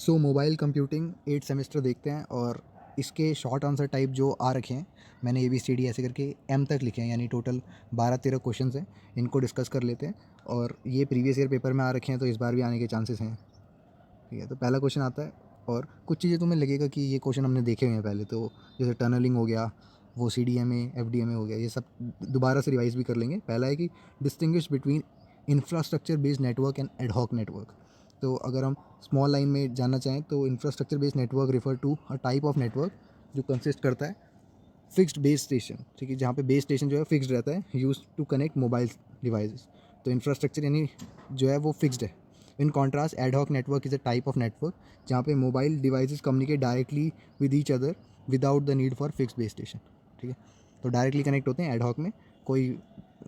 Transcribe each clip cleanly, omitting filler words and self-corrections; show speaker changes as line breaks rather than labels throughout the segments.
सो mobile computing 8 semester देखते हैं और इसके शॉर्ट आंसर टाइप जो आ रखे हैं, मैंने ABCD ऐसे करके M तक लिखे हैं, यानी टोटल 12-13 क्वेश्चंस हैं। इनको डिस्कस कर लेते हैं और ये प्रीवियस ईयर पेपर में आ रखे हैं तो इस बार भी आने के चांसेस हैं। ठीक है, तो पहला क्वेश्चन आता है और कुछ चीज़ें तुम्हें लगेगा कि ये क्वेश्चन हमने देखे हुए हैं पहले, तो जैसे टनलिंग हो गया, वो CDMA FDMA हो गया, ये सब दोबारा से रिवाइज भी कर लेंगे। पहला है कि distinguish between infrastructure based network and ad hoc network. तो अगर हम स्मॉल लाइन में जानना चाहें तो infrastructure based network refer to a type of network जो कंसिस्ट करता है फिक्स्ड बेस स्टेशन, ठीक है, जहाँ पे बेस स्टेशन जो है फिक्स्ड रहता है, use to connect mobile devices. तो इंफ्रास्ट्रक्चर यानी जो है वो फिक्स्ड है। In contrast ad hoc network is a type of network जहाँ पे mobile devices communicate directly with each other without the need for fixed base station. ठीक है, तो डायरेक्टली कनेक्ट होते हैं एडहॉक में, कोई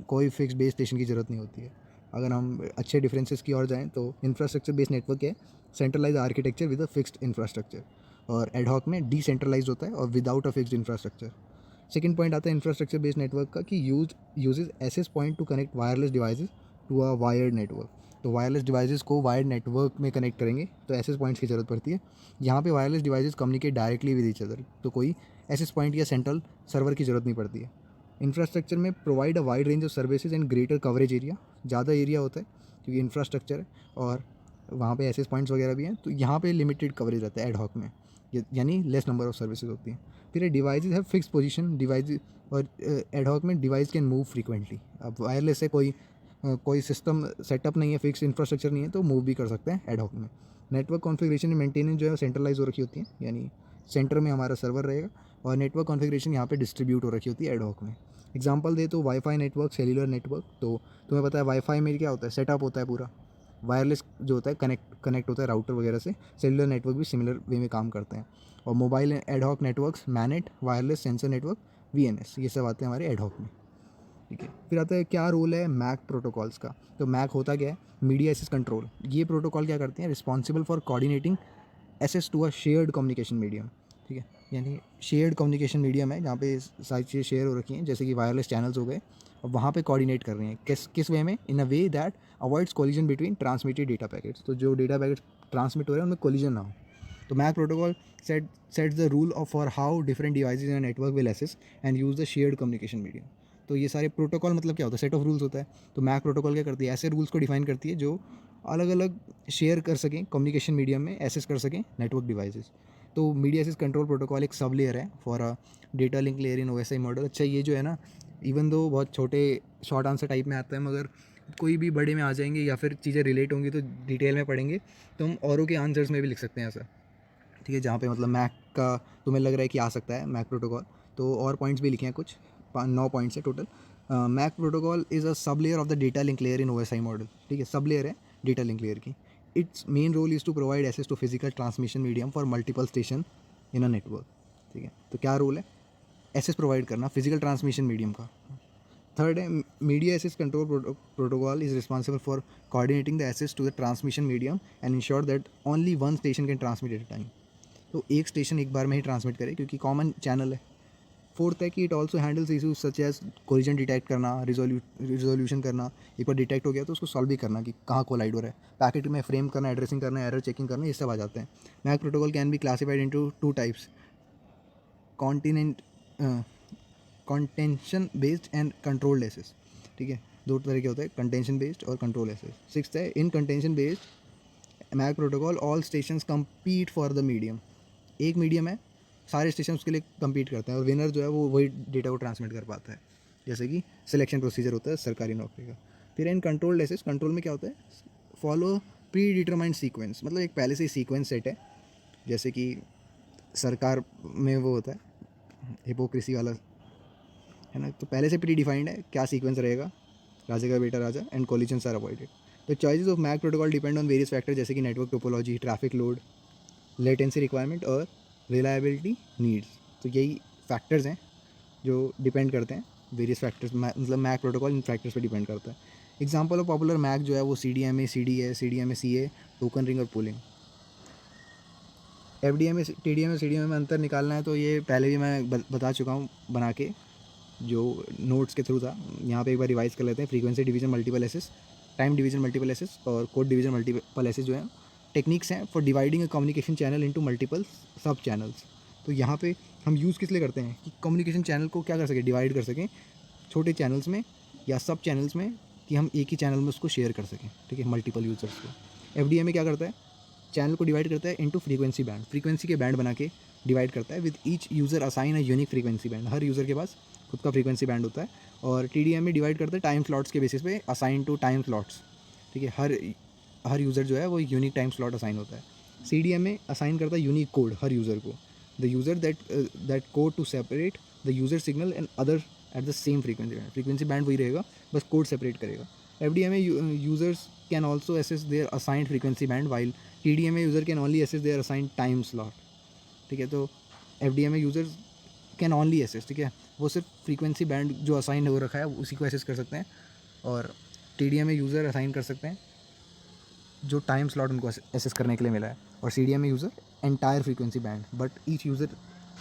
कोई फिक्स्ड बेस स्टेशन की ज़रूरत नहीं होती है। अगर हम अच्छे डिफरेंसेस की ओर जाएँ तो इंफ्रास्ट्रक्चर बेस्ड नेटवर्क है centralize architecture with a fixed infrastructure, और एडहॉक में डिसेंट्रलाइज होता है और without a fixed infrastructure. Second point आता है इंफ्रास्ट्रक्चर बेस्ड नेटवर्क का कि uses access point to connect wireless devices to a wired network. तो वायरलेस डिवाइसेस को वायर्ड नेटवर्क में कनेक्ट करेंगे तो एसेस पॉइंट्स की ज़रूरत पड़ती है। यहाँ पे wireless devices communicate directly with each other, तो कोई एसेस पॉइंट या सेंट्रल सर्वर की ज़रूरत नहीं पड़ती है। इंफ्रास्ट्रक्चर में provide a wide range of services and greater coverage area, ज़्यादा एरिया होता है क्योंकि इंफ्रास्ट्रक्चर है और वहाँ पे एसेस पॉइंट्स वगैरह भी हैं, तो यहाँ पे लिमिटेड कवरेज रहता है एडहॉक में, यानी लेस नंबर ऑफ सर्विसेज होती हैं। फिर डिवाइसेज है फिक्स पोजीशन डिवाइस, और एडहॉक में डिवाइस कैन मूव फ्रीक्वेंटली। अब वायरलेस से कोई सिस्टम सेटअप नहीं है, फिक्स इंफ्रास्ट्रक्चर नहीं है, तो मूव भी कर सकते हैं एडहॉक में। नेटवर्क कॉन्फ़िगरेशन मेंटेनेंस जो है सेंट्रलाइज हो रखी होती है, यानी सेंटर में हमारा सर्वर रहेगा और नेटवर्क कॉन्फ़िगरेशन यहाँ पे डिस्ट्रीब्यूट हो रखी होती है एडहॉक में। एग्जांपल दे तो वाईफाई नेटवर्क, सेल्युलर नेटवर्क। तो तुम्हें पता है वाईफाई में क्या होता है, सेटअप होता है पूरा, वायरलेस जो होता है कनेक्ट होता है राउटर वगैरह से। सेलुलर नेटवर्क भी सिमिलर वे में काम करते हैं। और mobile ad hoc networks MANET, wireless sensor network, VNS, ये सब आते हैं हमारे एडहॉक में। ठीक है, फिर आता है क्या रोल है मैक प्रोटोकॉल्स का। तो मैक होता क्या है, मीडिया एक्सेस कंट्रोल। ये प्रोटोकॉल क्या करते हैं, responsible for coordinating access to a shared communication medium. ठीक है, यानी शेयर्ड कम्युनिकेशन मीडियम है जहाँ पे सारी चीज़ें शेयर हो रखी हैं, जैसे कि वायरलेस चैनल्स हो गए, और वहाँ पे कोऑर्डिनेट कर रहे हैं किस वे में, in a way that avoids collision between transmitted data packets. तो जो डेटा पैकेट्स ट्रांसमिट हो रहे हैं उनमें कोलिजन ना हो। तो MAC protocol sets the rule of for how different devices in network will access and use the shared communication medium. तो ये सारे प्रोटोकॉल मतलब क्या होता है, सेट ऑफ रूल्स होता है। तो मैक प्रोटोकॉल क्या करती है, ऐसे रूल्स को डिफाइन करती है जो अलग अलग शेयर कर सकें कम्युनिकेशन मीडियम में, एसेस कर सकें नेटवर्क डिवाइसेस। तो मीडिया एक्सेस कंट्रोल प्रोटोकॉल एक सब लेयर है for a data link layer in OSI model. अच्छा, ये जो है ना, इवन दो बहुत छोटे शॉर्ट आंसर टाइप में आता है, मगर कोई भी बड़े में आ जाएंगे या फिर चीज़ें रिलेट होंगी तो डिटेल में पढ़ेंगे, तो हम औरों के आंसर्स में भी लिख सकते हैं ऐसा। ठीक है, जहाँ पे मतलब मैक का तुम्हें लग रहा है कि आ सकता है मैक प्रोटोकॉल, तो और पॉइंट्स भी लिखे हैं कुछ, 9 पॉइंट्स है total. MAC protocol is a sub layer of the data link layer in OSI model. ठीक है, सब लेयर है डेटा लिंक लेयर की। Its main role is to provide access to physical transmission medium for multiple station in a network. ठीक है, तो क्या role है, access provide करना फिजिकल ट्रांसमिशन मीडियम का। थर्ड है media access control protocol is responsible for coordinating the access to the transmission medium and ensure that only one station can transmit at a time. तो एक station एक बार में ही transmit करे क्योंकि common channel है। Fourth है कि it also handles issues such as collision detect करना, रिजोल्यूशन करना, एक बार डिटेक्ट हो गया तो उसको सॉल्व भी करना कि कहाँ कोलाइड हो रहा है, पैकेट में फ्रेम करना, एड्रेसिंग करना, एरर चेकिंग करना, ये सब आ जाते हैं। MAC protocol can be classified into 2 types, continent contention based and controlled access. ठीक है, दो तरह के होते हैं, कंटेंशन बेस्ड और कंट्रोल एसेस। सिक्स्थ है in contention based MAC protocol all stations compete for the medium. एक मीडियम है, सारे स्टेशन उसके लिए compete करते हैं और विनर जो है वो वही डेटा को ट्रांसमिट कर पाता है, जैसे कि सिलेक्शन प्रोसीजर होता है सरकारी नौकरी का। फिर इन कंट्रोल्ड एसेस, कंट्रोल में क्या होता है, फॉलो प्री डिटरमाइंड सीक्वेंस, मतलब एक पहले से ही सीक्वेंस सेट है, जैसे कि सरकार में वो होता है हिपोक्रेसी वाला, है ना, तो पहले से प्री डिफाइंड है क्या सीक्वेंस रहेगा, राजा का बेटा राजा and collisions are avoided. The choices of MAC protocol depend on various factor, जैसे कि network topology, traffic load, latency requirement और रिलायबिलिटी नीड्स। तो यही फैक्टर्स हैं जो डिपेंड करते हैं, वेरियस फैक्टर्स, मतलब मैक प्रोटोकॉल इन फैक्टर्स पे डिपेंड करता है। एग्जांपल ऑफ पॉपुलर मैक जो है वो CDMA CD है, CDMA CA, टोकन रिंग और पूलिंग। FDMA TDMA CDMA में अंतर निकालना है तो ये पहले भी मैं बता चुका हूँ बना के, जो नोट्स के थ्रू था। यहाँ पे एक बार रिवाइज कर लेते हैं। Frequency division multiple access, time division multiple access और कोड डिवीजन मल्टीपल एसेस जो है टेक्निक्स हैं for dividing a communication channel into multiple sub channels. तो यहाँ पे हम यूज़ किस लिए करते हैं कि कम्युनिकेशन चैनल को क्या कर सकें, डिवाइड कर सकें छोटे चैनल्स में या सब चैनल्स में, कि हम एक ही चैनल में उसको शेयर कर सकें, ठीक है, मल्टीपल यूज़र्स को। एफडीएमए क्या करता है, चैनल को डिवाइड करता है इनटू फ्रीक्वेंसी बैंड, फ्रीक्वेंसी के बैंड बना के डिवाइड करता है। With each user assign a unique frequency band, her user के पास खुद का फ्रीक्वेंसी बैंड होता है। और टीडीएम में डिवाइड करता है टाइम स्लॉट्स के बेसिस पे, असाइन टू टाइम स्लॉट्स, ठीक है, हर यूज़र जो है वो यूनिक टाइम स्लॉट असाइन होता है। सीडीएम में असाइन करता है यूनिक कोड हर यूज़र को, the user that code to separate the user signal and other at the same frequency band, frequency band वही रहेगा, बस कोड सेपरेट करेगा। FDMA users can also access their assigned frequency band, while TDMA user can only access their assigned time slot, ठीक है। तो FDMA users can only access, ठीक है, वो सिर्फ फ्रीक्वेंसी बैंड जो असाइन हो रखा है उसी को एसेस कर सकते हैं, और टीडीएमए यूज़र असाइन कर सकते हैं जो टाइम स्लॉट उनको एसेस करने के लिए मिला है, और CDMA user entire frequency band, but each user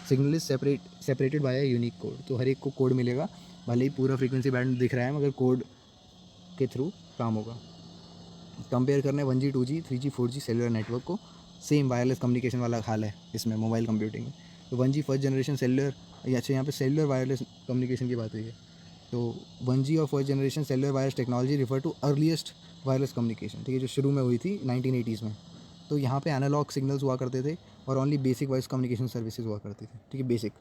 signal is separated by a unique code. तो हर एक को कोड मिलेगा, भले ही पूरा फ्रीक्वेंसी बैंड दिख रहा है मगर कोड के थ्रू काम होगा। कंपेयर करना है 1G 2G 3G 4G cellular network को, सेम वायरलेस कम्युनिकेशन वाला हाल है इसमें मोबाइल कंप्यूटिंग में। तो 1G फर्स्ट जनरेशन सेलुलर, या अच्छा यहाँ पे सेलुलर वायरलेस कम्युनिकेशन की बात हुई है। तो 1G और first generation cellular wireless technology refer to earliest wireless communication, ठीक है, जो शुरू में हुई थी 1980s में। तो यहाँ पे एनालॉग सिग्नल्स हुआ करते थे और only basic voice communication services हुआ करती थी, ठीक है, बेसिक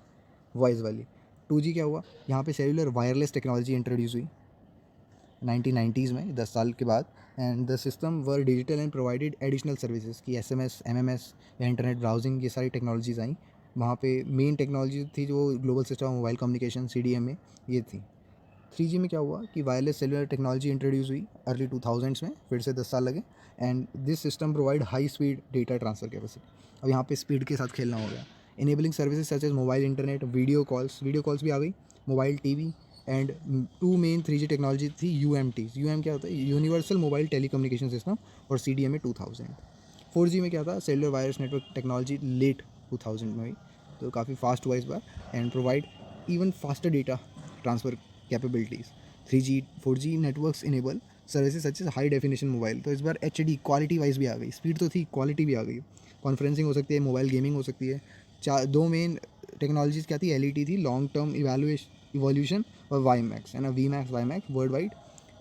वॉइस वाली। 2G क्या हुआ, यहाँ पे सेलुलर वायरलेस टेक्नोलॉजी इंट्रोड्यूस हुई 1990s में, 10 साल के बाद। And the system were digital and provided additional services की SMS MMS या इंटरनेट ब्राउजिंग, ये सारी टेक्नोलॉजीज आई। वहाँ पे मेन टेक्नोलॉजी थी जो global system of mobile communication CDM में, ये थी। 3G में क्या हुआ कि वायरलेस सेलुलर टेक्नोलॉजी इंट्रोड्यूस हुई अर्ली 2000s में, फिर से 10 साल लगे। And this system provide high speed data transfer capacity, अब यहाँ पे स्पीड के साथ खेलना हो गया। Enabling services such as mobile internet, video calls भी आ गई, mobile TV. And two main 3G technology थी UMTs। क्या होता है, यूनिवर्सल मोबाइल टेलीकम्युनिकेशन सिस्टम, और CDMA 2000। 4G में क्या था, cellular wireless network technology late 2000 में हुई, तो काफ़ी फास्ट हुआ इस बार, and provide even faster data transfer capabilities. 3G 4G networks enable services such as high definition mobile, तो इस बार HD क्वालिटी वाइज भी आ गई, स्पीड तो थी, क्वालिटी भी आ गई। कॉन्फ्रेंसिंग हो सकती है, मोबाइल गेमिंग हो सकती है। दो मेन टेक्नोलॉजीज़ क्या थी, LET थी, लॉन्ग टर्म इवोल्यूशन, और WiMAX है ना, WiMAX world wide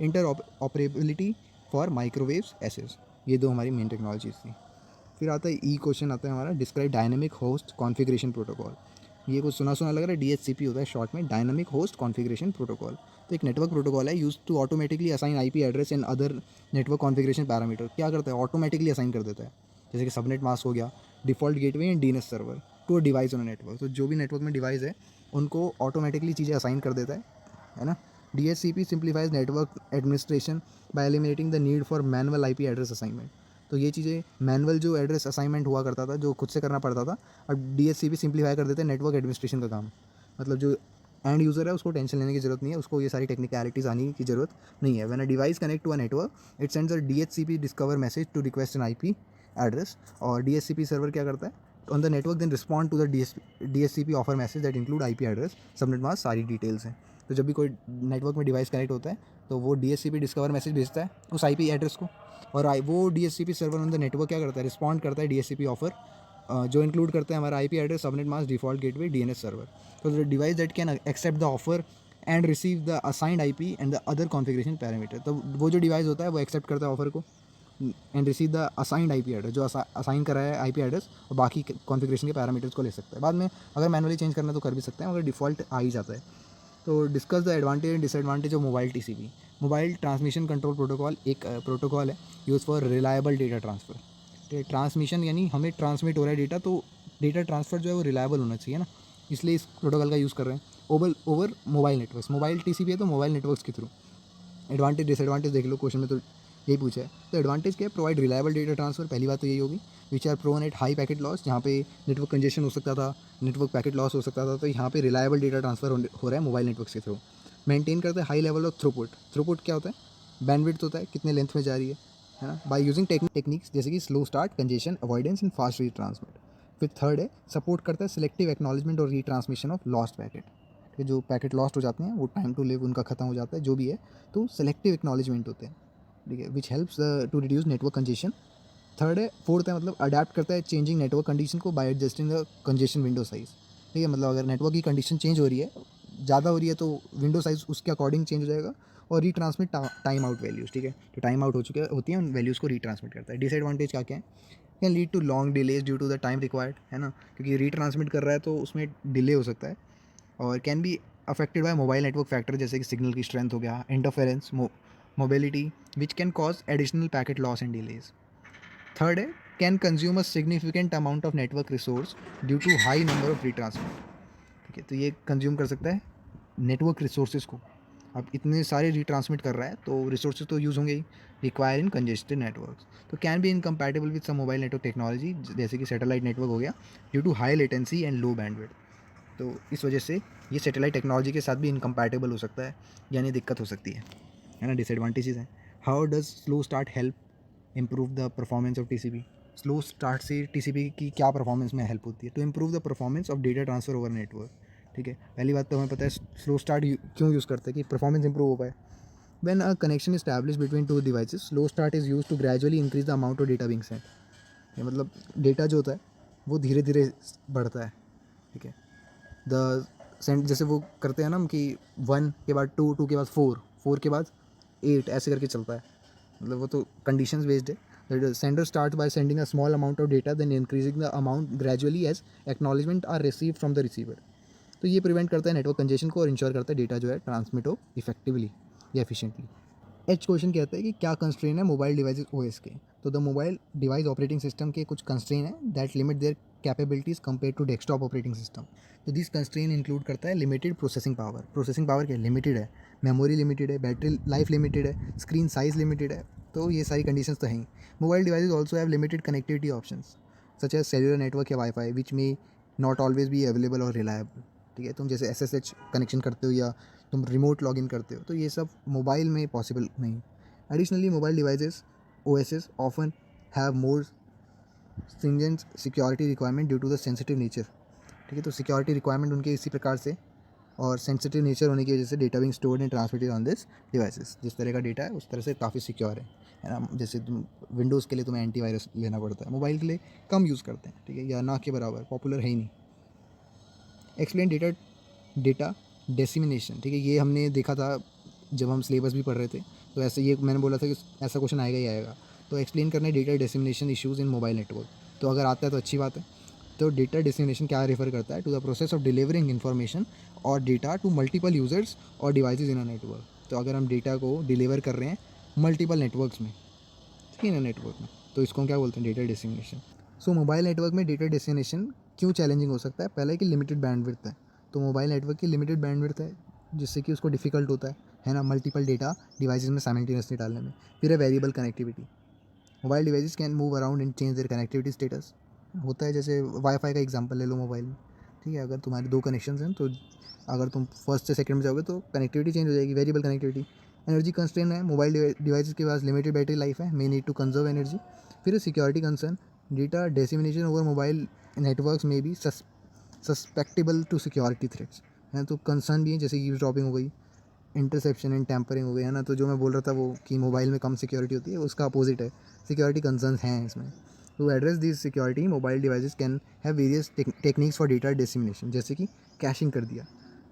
interoperability for microwaves access, ये दो हमारी मेन टेक्नोलॉजीज थी। फिर आता है क्वेश्चन आता है हमारा, describe dynamic host configuration protocol. ये कुछ सुना सुना लग रहा है, DHCP होता है शॉर्ट में, डायनेमिक होस्ट कॉन्फ़िगरेशन प्रोटोकॉल। तो एक नेटवर्क प्रोटोकॉल है use to automatically assign IP address and other network configuration parameter. क्या करता है, ऑटोमेटिकली असाइन कर देता है, जैसे कि सबनेट मास्क हो गया, default gateway and DNS server to device on network. तो जो भी नेटवर्क में डिवाइस है उनको ऑटोमेटिकली चीज़ें असाइन कर देता है ना। DHCP simplifies network administration bye eliminating the need for manual IP address assignment. तो ये चीज़ें मैनुअल जो एड्रेस असाइनमेंट हुआ करता था, जो खुद से करना पड़ता था, अब DHCP सिंप्लीफाई कर देते हैं नेटवर्क एडमिनिस्ट्रेशन का काम। मतलब जो एंड यूज़र है उसको टेंशन लेने की ज़रूरत नहीं है, उसको ये सारी टेक्निकलिटीज़ आने की ज़रूरत नहीं है। When a device connect to a network it sends a DHCP discover message to request an IP address, और DHCP सर्वर क्या करता है, on the network then respond to the DHCP offer message that include IP address, subnet mask, सारी details हैं। तो जब भी कोई नेटवर्क में डिवाइस कनेक्ट होता है तो वो DHCP डिस्कवर मैसेज भेजता है उस IP एड्रेस को, और वो DHCP server on the network क्या करता है, रिस्पॉन्ड करता है DHCP ऑफर, जो इंक्लूड करता है हमारा IP address, subnet mask, default gateway, DNS server. तो the device that can accept the offer and receive the assigned IP and the other configuration parameter. तो वो जो डिवाइस होता है वो एक्सेप्ट करता है ऑफर को and receive the assigned IP address, जो असाइन करा है IP एड्रेस, और बाकी कॉन्फ़िगरेशन के पैरामीटर्स को ले सकता है। बाद में अगर मैनुअली चेंज करना तो कर भी सकते हैं, मगर डिफ़ॉल्ट आ ही जाता है। तो discuss the advantage and disadvantage of mobile TCP। Mobile transmission control protocol एक प्रोटोकॉल है use for reliable data transfer. तो ट्रांसमिशन यानी हमें ट्रांसमिट हो रहा है डेटा, तो डेटा ट्रांसफ़र जो है वो रिलायबल होना चाहिए ना, इसलिए इस प्रोटोकॉल का यूज़ कर रहे हैं। Over mobile networks, mobile TCP है तो मोबाइल नेटवर्क्स के थ्रू। एडवांटेज डिसएडवांटेज देख लो, क्वेश्चन में तो यही पूछा है। तो एडवांटेज क्या है, प्रोवाइड रिलायबल डेटा ट्रांसफर, पहली बात तो यही होगी। Which are prone at high packet loss, जहाँ पे नेटवर्क कंजेशन हो सकता था, नेटवर्क पैकेट लॉस हो सकता था, तो यहाँ पे रिलायबल डेटा ट्रांसफर हो रहा है मोबाइल नेटवर्क के थ्रू। मेंटेन करते हैं high level of throughput. Throughput क्या होता है, बैंडविड्थ होता है, कितने लेंथ में जा रही है ना, बाय यूजिंग टेक्निक्स जैसे कि slow start, congestion avoidance and fast retransmit. फिर थर्ड है, सपोर्ट करता है सिलेक्टिव एक्नॉलेजमेंट और रीट्रांसमिशन ऑफ लॉस्ट पैकेट, कि जो पैकेट लॉस्ट हो जाते हैं वो टाइम टू लिव उनका खत्म हो जाता है जो भी है, तो सेलेक्टिव एक्नॉलेजमेंट होते हैं, ठीक है, which helps to reduce network congestion third है, फोर्थ है मतलब अडेप्ट करता है चेंजिंग नेटवर्क कंडीशन को by adjusting the congestion window size. ठीक है, मतलब अगर नेटवर्क की कंडीशन चेंज हो रही है, ज़्यादा हो रही है, तो विंडो साइज़ उसके अकॉर्डिंग चेंज हो जाएगा। और रीट्रांसमिट टाइम आउट वैल्यूज़। ठीक है, तो टाइम आउट हो चुके होती हैं उन वैल्यूज़ को रीट्रांसमिट करता है। डिसएडवांटेज क्या क्या है? Can lead to long delays due to the time required, है ना, क्योंकि रीट्रांसमिट कर रहा है तो उसमें डिले हो सकता है। और can be affected by mobile network factor, जैसे कि सिग्नल की स्ट्रेंथ हो गया, interference, mobility, which can cause additional packet loss and delays. Third है, can consume a significant amount of network resource due to high number of retransmit. ठीक है, तो ये कंज्यूम कर सकता है नेटवर्क रिसोर्सेज को। अब इतने सारे रीट्रांसमिट कर रहा है तो रिसोर्सेज तो यूज़ होंगे ही, रिक्वायर इन कंजेस्टेड नेटवर्क्स। तो can be incompatible with some mobile network technology, जैसे कि सैटेलाइट नेटवर्क हो गया, due to high latency and low bandwidth. तो इस वजह से ये सैटेलाइट टेक्नोलॉजी के साथ भी इनकम्पैटिबल हो सकता है, यानी दिक्कत हो सकती है ना, डिसएडवांटेजेस हैं। How does slow start help improve the performance of TCP? Slow start से टीसीपी की क्या परफॉर्मेंस में हेल्प होती है? To improve the performance of data transfer over network. ठीक है, पहली बात तो हमें पता है स्लो स्टार्ट क्यों यूज़ करते हैं, कि परफॉर्मेंस इंप्रूव हो पाए। When a connection establish between two devices, slow start is use to gradually increase the amount of data being sent. ये मतलब डेटा जो होता है वो धीरे धीरे बढ़ता है। ठीक है, द सेंट जैसे वो करते हैं ना हम, कि 1 के बाद 2, 2 के बाद 4, 4 के बाद 8, ऐसे करके चलता है। मतलब वो तो कंडीशंस बेस्ड है। The sender start by sending a small amount of data, then increasing the amount gradually as acknowledgement are receive from the receiver. तो ये प्रिवेंट करता है नेटवर्क कंजेशन को और इंश्योर करता है डेटा जो है ट्रांसमिट हो इफेक्टिवली या एफिशिएंटली। एच क्वेश्चन कहता है कि क्या कंस्ट्रेन है मोबाइल डिवाइसेस ओएस के? तो the mobile device operating system के कुछ कंस्ट्रेन है that limit their capabilities compare to desktop operating system. तो दिस कंस्ट्रेन इंक्लूड करता है limited processing power. Processing power क्या लिमिटेड है, मेमोरी लिमिटेड है, बैटरी लाइफ लिमिटेड है, स्क्रीन साइज लिमिटेड है। तो ये सारी कंडीशंस तो हैं। Mobile devices also have limited connectivity options such as cellular network या wifi which may not always be available और रिलायबल। ठीक है, तुम जैसे एसएसएच कनेक्शन करते हो या तुम रिमोट लॉगिन करते हो, तो ये सब मोबाइल में पॉसिबल नहीं। Additionally mobile devices OSs often have more stringent security requirement due to the sensitive nature. ठीक है, तो सिक्योरिटी रिक्वायरमेंट उनके इसी प्रकार से और सेंसिटिव नेचर होने की वजह से data being stored and transmitted on this devices. जिस तरह का डेटा है उस तरह से काफ़ी सिक्योर है ना। जैसे तुम विंडोज़ के लिए तुम्हें एंटीवायरस लेना पड़ता है, मोबाइल के लिए कम यूज़ करते हैं। ठीक है, या ना के बराबर पॉपुलर है ही नहीं। Explain data data dissemination. ठीक है, ये हमने देखा था जब हम सिलेबस भी पढ़ रहे थे, तो ऐसे ये मैंने बोला था कि ऐसा क्वेश्चन आएगा ही आएगा। तो एक्सप्लेन करना है data dissemination issues in mobile network. तो अगर आता है तो अच्छी बात है। तो डेटा डिसिमिनेशन क्या रेफर करता है? To the process of delivering information और डेटा टू मल्टीपल यूजर्स और डिवाइसेज इन अ नेटवर्क। तो अगर हम डेटा को डिलीवर कर रहे हैं मल्टीपल नेटवर्क्स में, ठीक है ना, नेटवर्क में, तो इसको हम क्या बोलते हैं? Data dissemination. So mobile network में डेटा डिसिमिनेशन क्यों चैलेंजिंग हो सकता है? पहले कि लिमिटेड बैंडविड्थ है। तो मोबाइल नेटवर्क की लिमिटेड बैंडविड्थ है जिससे कि उसको डिफ़िकल्ट होता है ना, मल्टीपल डेटा डिवाइसेस में साइमल्टेनियसली डालने में। फिर है variable connectivity. Mobile devices can move around and change their connectivity status. होता है जैसे वाईफाई का एग्जांपल ले लो मोबाइल में। ठीक है, अगर तुम्हारे 2 कनेक्शंस हैं तो अगर तुम फर्स्ट से सेकंड में जाओगे तो कनेक्टिविटी चेंज हो जाएगी, वेरिएबल कनेक्टिविटी। एनर्जी कंस्ट्रेंट है, मोबाइल डिवाइसेस के पास लिमिटेड बैटरी लाइफ है, may need to conserve energy. फिर security concern, data dissemination over mobile networks में भी सस्पेक्टेबल टू सिक्योरिटी थ्रेट्स हैं। तो कंसर्न भी है, जैसे ईव्सड्रॉपिंग हो गई, इंटरसेप्शन एंड टैम्परिंग हो गई, है ना। तो जो मैं बोल रहा था वो कि मोबाइल में कम सिक्योरिटी होती है, उसका अपोजिट है, सिक्योरिटी कंसर्न्स हैं इसमें। To address this security mobile devices can have various techniques for data dissemination, जैसे कि कैशिंग कर दिया।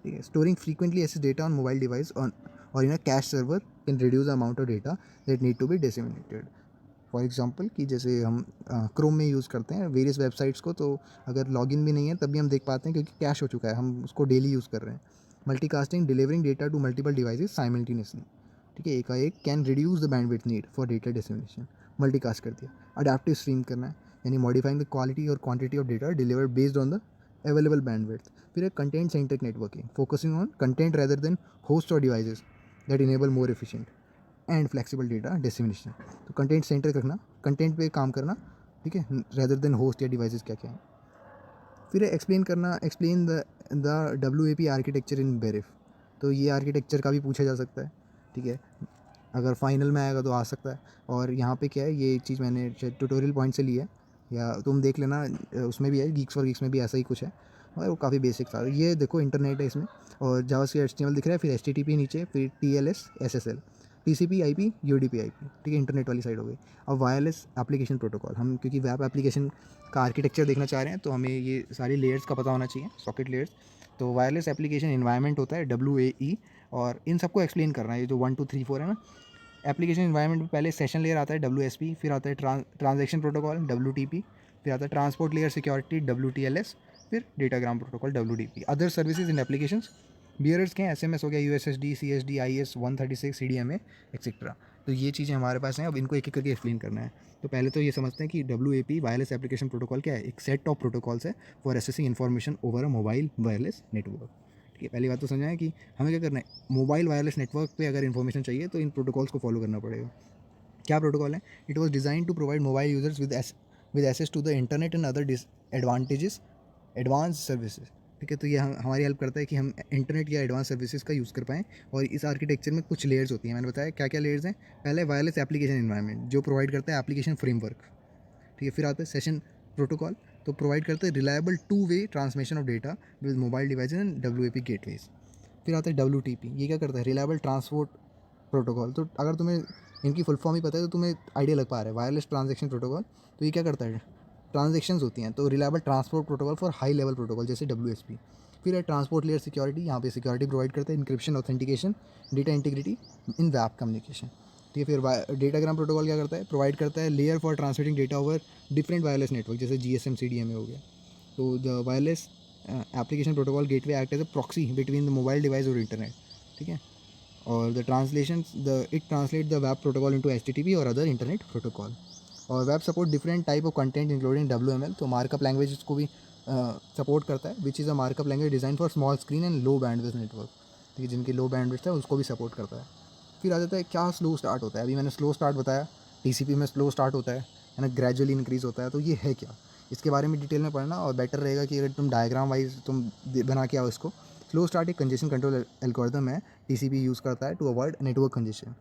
ठीक है, storing frequently access data on mobile device on और in a cache server can reduce the amount of data that need to be disseminated. For example कि जैसे हम क्रोम में यूज़ करते हैं वेरियस वेबसाइट्स को, तो अगर लॉगिन भी नहीं है तब भी हम देख पाते हैं क्योंकि कैश हो चुका है, हम उसको डेली यूज़ कर रहे हैं। Multicasting, delivering data to multiple devices simultaneously. ठीक है, एकाएक can reduce the bandwidth need for data dissemination. Multicast कर दिया। अडैप्टिव स्ट्रीम करना है, यानी मॉडिफाइंग द क्वालिटी और quantity of data delivered based on the available bandwidth. फिर है content centric networking, focusing on content rather than host और devices that enable more efficient and flexible data dissemination. तो content centric रखना, content पे काम करना, ठीक है, रेदर देन होस्ट या डिवाइसेस क्या क्या है। फिर एक्सप्लेन करना, explain the WAP architecture in brief. तो ये आर्किटेक्चर का भी पूछा जा सकता है। ठीक है, अगर फाइनल में आएगा तो आ सकता है। और यहाँ पे क्या है, ये चीज़ मैंने ट्यूटोरियल पॉइंट से ली है, या तुम देख लेना, उसमें भी है, गीक्स फॉर गीक्स में भी ऐसा ही कुछ है, और वो काफ़ी बेसिक था। ये देखो इंटरनेट है इसमें, और जावास्क्रिप्ट HTML दिख रहा है, फिर HTTP नीचे, फिर TLS SSL। TCP IP UDP IP, ठीक है, इंटरनेट वाली साइड हो गई। अब वायरलेस एप्लीकेशन प्रोटोकॉल, हम क्योंकि वेब एप्लीकेशन का आर्किटेक्चर देखना चाह रहे हैं तो हमें ये सारी लेयर्स का पता होना चाहिए, सॉकेट लेयर्स। तो वायरलेस एप्लीकेशन इन्वायरमेंट होता है WAE, और इन सबको एक्सप्लेन करना है, ये जो 1 2 3 4 है ना। एप्लीकेशन इन्वायरमेंट में पहले सेशन लेयर आता है WSP, फिर आता है ट्रांजैक्शन प्रोटोकॉल WTP, फिर आता है ट्रांसपोर्ट लेयर सिक्योरिटी WTLS, फिर datagram protocol WDP। Other services in applications bearers के हैं, SMS हो गया, USSD, CSD, IS 136, CDMA etcetera. तो ये चीज़ें हमारे पास हैं, अब इनको एक एक करके एक्सप्लेन करना है। तो पहले तो ये समझते हैं कि WAP वायरलेस एप्लीकेशन प्रोटोकॉल क्या है। एक सेट ऑफ प्रोटोकॉल्स है for assessing information over a mobile wireless network. ठीक है, पहली बात तो समझाएं कि हमें क्या करना है, मोबाइल वायरलेस नेटवर्क पे अगर इन्फॉर्मेशन चाहिए तो इन प्रोटोकॉल्स को फॉलो करना पड़ेगा। क्या प्रोटोकॉल है? It was design to provide mobile users with access to the internet and other advantages advance services. ठीक है, तो ये हमारी हेल्प करता है कि हम इंटरनेट या एडवांस सर्विसेज का यूज़ कर पाएँ। और इस आर्किटेक्चर में कुछ लेयर्स होती हैं, मैंने बताया क्या क्या लेयर्स हैं। पहले वायरलेस एप्लीकेशन एनवायरनमेंट जो प्रोवाइड करता है एप्लीकेशन फ्रेमवर्क, ठीक है। फिर आता है सेशन प्रोटोकॉल, तो प्रोवाइड करते हैं reliable two way transmission of data with mobile device and WAP gateways. फिर आता है WTP, ये क्या करता है, रिलायबल ट्रांसपोर्ट प्रोटोकॉल। तो अगर तुम्हें इनकी फुल फॉर्म ही पता है तो तुम्हें आइडिया लग पा रहा है, वायरलेस ट्रांजेक्शन प्रोटोकॉल। तो ये क्या करता है, ट्रांजेक्शन्स होती हैं, तो reliable transport protocol for high level protocol जैसे WSP। फिर है ट्रांसपोर्ट लेयर सिक्योरिटी, यहाँ पे सिक्योरिटी प्रोवाइड करता है, इंक्रिप्शन, ऑथेंटिकेशन, डेटा इंटीग्रिटी इन वेब कम्युनिकेशन। ठीक है, फिर डेटाग्राम प्रोटोकॉल क्या करता है, प्रोवाइड करता है layer for transmitting data over different wireless network जैसे GSM CDMA हो गया। तो the wireless application protocol gateway act as a proxy between the mobile device और इंटरनेट। ठीक है, और the translation it translate the web protocol into HTTP और other internet protocol. और web support different type of content including WML, तो markup language को भी support करता है, which is a markup language design for small screen and low bandwidth network. ठीक है, जिनकी लो बैंडविड्थ है उसको भी सपोर्ट करता है। फिर आ जाता है क्या स्लो स्टार्ट होता है, अभी मैंने स्लो स्टार्ट बताया, TCP में स्लो स्टार्ट होता है ना, ग्रेजुअली इंक्रीज़ होता है। तो ये है क्या, इसके बारे में डिटेल में पढ़ना, और बेटर रहेगा कि अगर तुम डायग्राम वाइज तुम बना के आओ इसको। स्लो स्टार्ट एक कंजेशन कंट्रोल एल्गोरिथम है, TCP यूज़ करता है to avoid network congestion.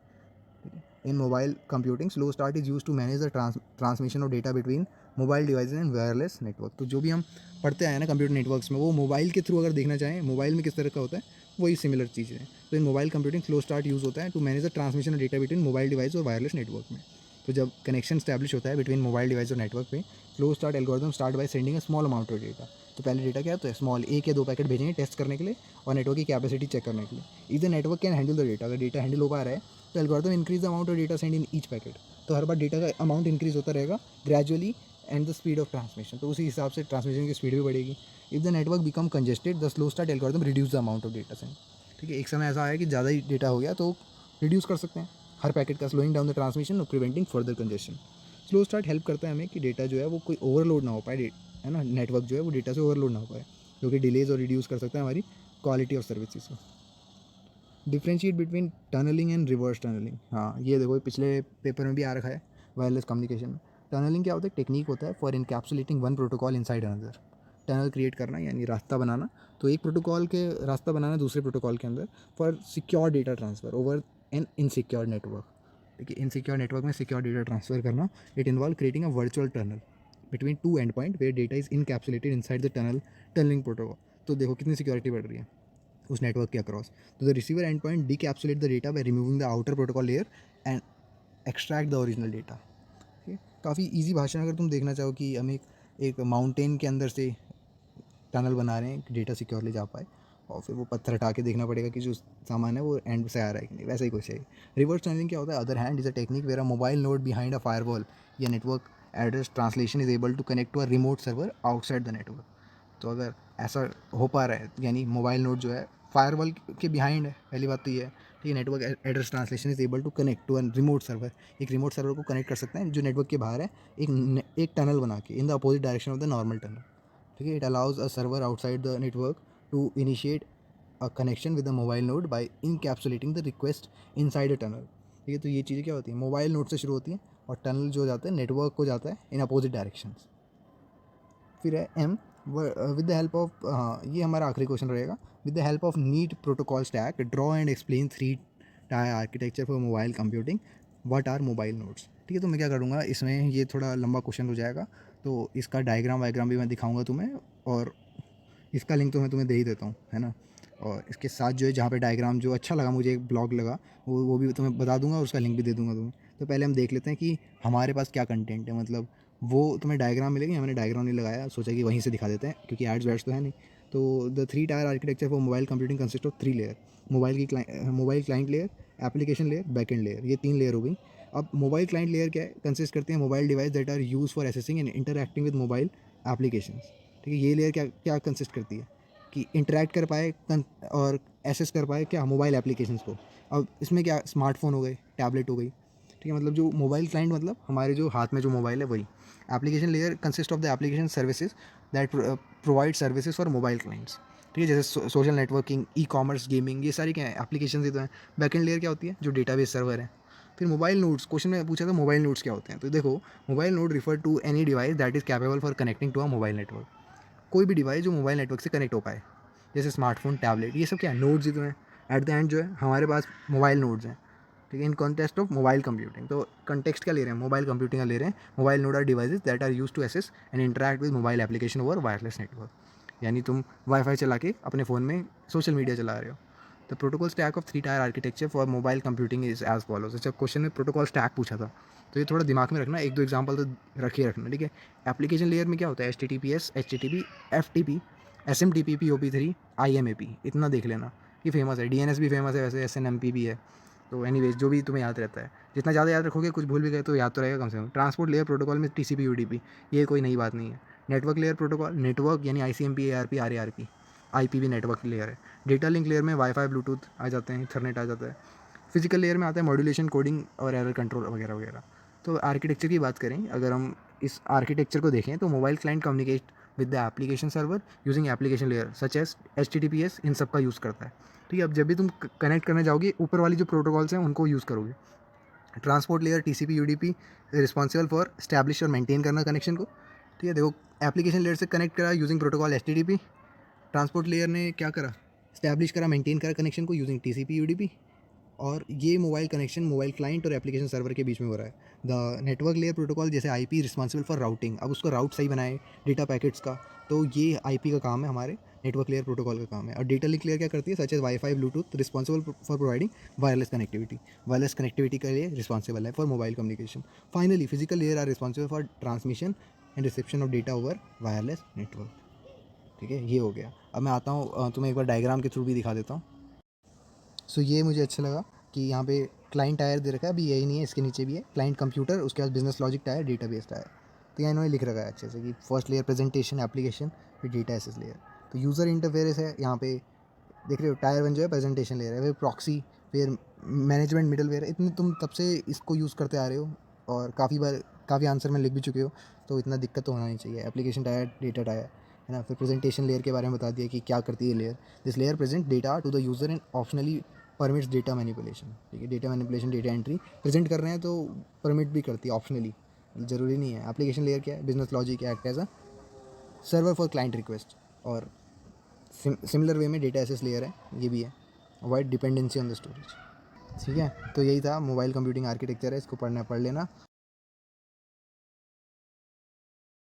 In mobile computing slow start is use to manage the transmission of data between mobile device and wireless network. तो जो भी हम पढ़ते आए ना कंप्यूटर नेटवर्क्स में, वो मोबाइल के थ्रू अगर देखना चाहें मोबाइल में किस तरह का होता है, वही सिमिलर चीज़ें हैं। तो in mobile computing slow start use होता है to manage the transmission of data between mobile device और वायरलेस नेटवर्क में। तो जब कनेक्शन स्टैब्लिश होता है बिटवीन मोबाइल डिवाइस और नेटवर्क पे, slow start algorithm start by sending a small amount of data. तो पहले डेटा क्या होता है, स्मॉल 1 या 2 पैकेट भेजेंगे टेस्ट करने के लिए और नेटवर्क की कैपेसिटी चेक करने के लिए। इधर network can handle the data, अगर डेटा हैंडल हो पा रहा है तो algorithm increase the amount of data send in each packet. तो हर बार डेटा का अमाउंट इंक्रीज होता रहेगा gradually and the speed of transmission, तो उसी हिसाब से ट्रांसमिशन की स्पीड भी बढ़ेगी। If the network become congested the slow start algorithm reduce the amount of data send. ठीक है, एक समय ऐसा आया कि ज़्यादा ही डेटा हो गया तो रिड्यूस कर सकते हैं हर पैकेट का, स्लोइंग डाउन द ट्रांसमिशन और preventing further congestion. Slow start help करता है हमें कि डेटा जो है वो कोई ओवरलोड ना हो पाए, है ना, नेटवर्क जो है वो डेटा से ओवरलोड ना हो पाए, जो कि डिलेज और रिड्यूस कर सकता है हमारी क्वालिटी ऑफ सर्विसेज को। Differentiate between tunnelling and reverse tunnelling, हाँ ये देखो पिछले पेपर में भी आ रखा है वायरलेस कम्युनिकेशन में। टनलिंग क्या होता है, टेक्निक होता है for इनकैप्सुलेटिंग one protocol inside another. Tunnel create करना यानी रास्ता बनाना, तो एक प्रोटोकॉल के रास्ता बनाना दूसरे प्रोटोकॉल के अंदर for secure data transfer over an insecure network. देखिए इनसिक्योर नेटवर्क में सिक्योर डेटा ट्रांसफर करना, it involve creating a virtual tunnel between two end point where data is encapsulated inside the tunnelling protocol. तो देखो कितनी security बढ़ रही है उस नेटवर्क के अक्रॉस। तो the receiver end point decapsulate the data by removing the outer protocol layer and extract the original data. ठीक है, काफ़ी ईजी भाषा में अगर तुम देखना चाहो कि हम एक माउंटेन के अंदर से टनल बना रहे हैं कि डेटा सिक्योरली जा पाए, और फिर वो पत्थर हटा के देखना पड़ेगा कि जो सामान है वो एंड से आ रहा है कि नहीं, वैसा ही कुछ है। रिवर्स टनलिंग क्या होता है, other hand is a technique where a mobile node behind a firewall या network address translation is able to connect to a remote server outside the network. तो अगर ऐसा हो पा रहा है यानी मोबाइल नोड जो है फायरवॉल के बिहाइंड है, पहली बात तो ये है। ठीक है, network address translation is able to connect to a remote server, एक रिमोट सर्वर को कनेक्ट कर सकते हैं जो नेटवर्क के बाहर है, एक टनल बना के in the opposite direction of the normal tunnel. ठीक है, it allows a server outside the network to initiate a connection with the mobile node by encapsulating the request inside a tunnel. ठीक है, तो ये चीज़ें क्या होती हैं, मोबाइल नोड से शुरू होती हैं और टनल जो जाता है नेटवर्क को जाता है इन अपोजिट डायरेक्शन। फिर है M, with the help of, हाँ ये हमारा आखिरी क्वेश्चन रहेगा, with the help of neat protocol stack draw and explain 3 tier architecture for mobile computing, what are mobile nodes. ठीक है, तो मैं क्या करूँगा इसमें, ये थोड़ा लंबा क्वेश्चन हो जाएगा तो इसका डायग्राम वायग्राम भी मैं दिखाऊंगा तुम्हें, और इसका लिंक तो मैं तुम्हें दे ही देता हूँ, है ना। और इसके साथ जो है जहाँ पे डायग्राम जो अच्छा लगा मुझे, एक ब्लॉग लगा, वो भी तुम्हें बता दूंगा और उसका लिंक भी दे दूंगा तुम्हें। तो पहले हम देख लेते हैं कि हमारे पास क्या कंटेंट है, मतलब वो तुम्हें डायग्राम मिलेगी, हमने डायग्राम नहीं लगाया, सोचा कि वहीं से दिखा देते हैं क्योंकि एड्स वैड्स तो है नहीं। तो the 3 tier architecture for mobile computing consist of 3 layer. Mobile client layer, application layer, backend layer, ये 3 लेयर हो गई। अब मोबाइल क्लाइंट लेयर क्या है, कंसिस्ट करती है mobile device that are use for accessing and interacting with mobile applications. ठीक है, ये लेयर क्या क्या कंसिस्ट करती है कि इंटरेक्ट कर पाए और एसेस कर पाए क्या, मोबाइल एप्लीकेशंस को। अब इसमें क्या, स्मार्टफोन हो गए, टैबलेट हो गई, ठीक है, मतलब जो मोबाइल क्लाइंट मतलब हमारे जो हाथ में जो मोबाइल है वही। Application layer consist of the application services that provide services for mobile clients. ठीक है, जैसे social networking, e commerce, gaming, ये सारी क्या है, एप्लीकेशन ही तो हैं। बैकएंड लेयर क्या होती है, जो डेटाबेस सर्वर है। फिर मोबाइल नोड्स, क्वेश्चन में पूछा था मोबाइल नोड्स क्या होते हैं, तो देखो mobile node refer to any device that is capable for connecting to a mobile network. कोई भी डिवाइस जो मोबाइल नेटवर्क से कनेक्ट हो पाए, जैसे स्मार्टफोन, टैबलेट, ये सब क्या है, नोड्स ही तो हैं। एट द एंड जो है हमारे पास मोबाइल नोड्स हैं। ठीक है, in context of mobile computing, तो कंटेक्स्ट क्या ले रहे हैं, मोबाइल कंप्यूटिंग का ले रहे हैं। Mobile node are devices that are use to access and interact with mobile application over wireless network. यानी तुम वाईफाई चला के अपने फ़ोन में सोशल मीडिया चला रहे हो। The protocol stack of 3 tier architecture for mobile computing is as follows. अच्छा, क्वेश्चन में प्रोटोकॉल स्टैक पूछा था, तो ये थोड़ा दिमाग में रखना, एक दो एग्जाम्पल तो रख ही रखना। ठीक है, एप्लीकेशन लेयर में क्या होता है, HTTPS, HTTP, FTP, SMTP, POP3, IMAP, इतना देख लेना, ये फेमस है। DNS भी फेमस है वैसे, SNMP भी है। तो एनीवेज जो भी तुम्हें याद रहता है, जितना ज़्यादा याद रखोगे, कुछ भूल भी गए तो याद तो रहेगा कम से कम। ट्रांसपोर्ट लेयर प्रोटोकॉल में TCP, UDP, ये कोई नई बात नहीं है। नेटवर्क लेयर प्रोटोकॉल, नेटवर्क यानी ICMP, ARP, RARP, IP भी नेटवर्क लेयर है। डेटा लिंक लेयर में वाईफाई, ब्लूटूथ आ जाते हैं, इथरनेट आ जाता है। फिजिकल लेयर में आता है मॉड्यूलेशन, कोडिंग और एरर कंट्रोल वगैरह वगैरह। तो आर्किटेक्चर की बात करें, अगर हम इस आर्किटेक्चर को देखें तो mobile client communicate with the application server using application layer such as HTTPS, इन सब का यूज़ करता है। ठीक है, अब जब भी तुम कनेक्ट करने जाओगे, ऊपर वाली जो प्रोटोकॉल्स हैं उनको यूज़ करोगे। Transport layer TCP, UDP responsible for establish और मेंटेन करना कनेक्शन को। ठीक है, देखो एप्लीकेशन लेयर से कनेक्ट करा using protocol HTTP। Transport layer ने क्या करा, स्टैब्लिश करा, मेंटेन करा कनेक्शन को यूजिंग TCP, UDP। और ये मोबाइल कनेक्शन मोबाइल क्लाइंट और एप्लीकेशन सर्वर के बीच में हो रहा है। द नेटवर्क लेयर प्रोटोकॉल जैसे IP रिस्पॉन्सिबल फॉर राउटिंग, अब उसको राउट सही बनाए डेटा पैकेट्स का, तो ये IP का काम है, हमारे नेटवर्क लेयर प्रोटोकॉल का काम है। और डेटा लिंक लेयर क्या करती है, such as wifi, Bluetooth, responsible for providing wireless connectivity. Wireless connectivity के लिए रिस्पॉन्सिबल है for mobile communication. Finally physical layer are responsible for transmission and reception of data over wireless network. ठीक है, ये हो गया। अब मैं आता हूँ, तुम्हें एक बार डायग्राम के थ्रू भी दिखा देता हूँ। सो ये मुझे अच्छा लगा कि यहाँ पे क्लाइंट टायर दे रखा है, अभी यही नहीं है, इसके नीचे भी है क्लाइंट कंप्यूटर, उसके बाद business logic tyre, database tyre. तो यहाँ इन्होंने लिख रखा है अच्छे से कि फर्स्ट लेयर प्रेजेंटेशन एप्लीकेशन, फिर डेटा एसेस लेयर। तो यूज़र इंटरफेरेस है यहाँ पे, देख रहे हो, टायर 1 जो है प्रेजेंटेशन लेयर है, फिर प्रॉक्सी, फिर मैनेजमेंट मिडल वेयर है। इतने तुम तब से इसको यूज़ करते आ रहे हो और काफ़ी बार काफ़ी आंसर में लिख भी चुके हो, तो इतना दिक्कत तो होना नहीं चाहिए। एप्लीकेशन टायर, डेटा टायर, है ना। फिर प्रेजेंटेशन लेयर के बारे में बता दिया कि क्या करती है layer. This layer present data to the user and optionally permits data manipulation. ठीक है, data manipulation, data entry present कर रहे हैं तो परमिट भी करती है ऑप्शनली, ज़रूरी नहीं है। एप्लीकेशन लेयर क्या है, business logic act as a server for client request. और सिमिलर वे में डेटा एसेस लेयर है, ये भी है, avoid dependency on the storage. ठीक है, तो यही था मोबाइल कंप्यूटिंग आर्किटेक्चर है, इसको पढ़ लेना।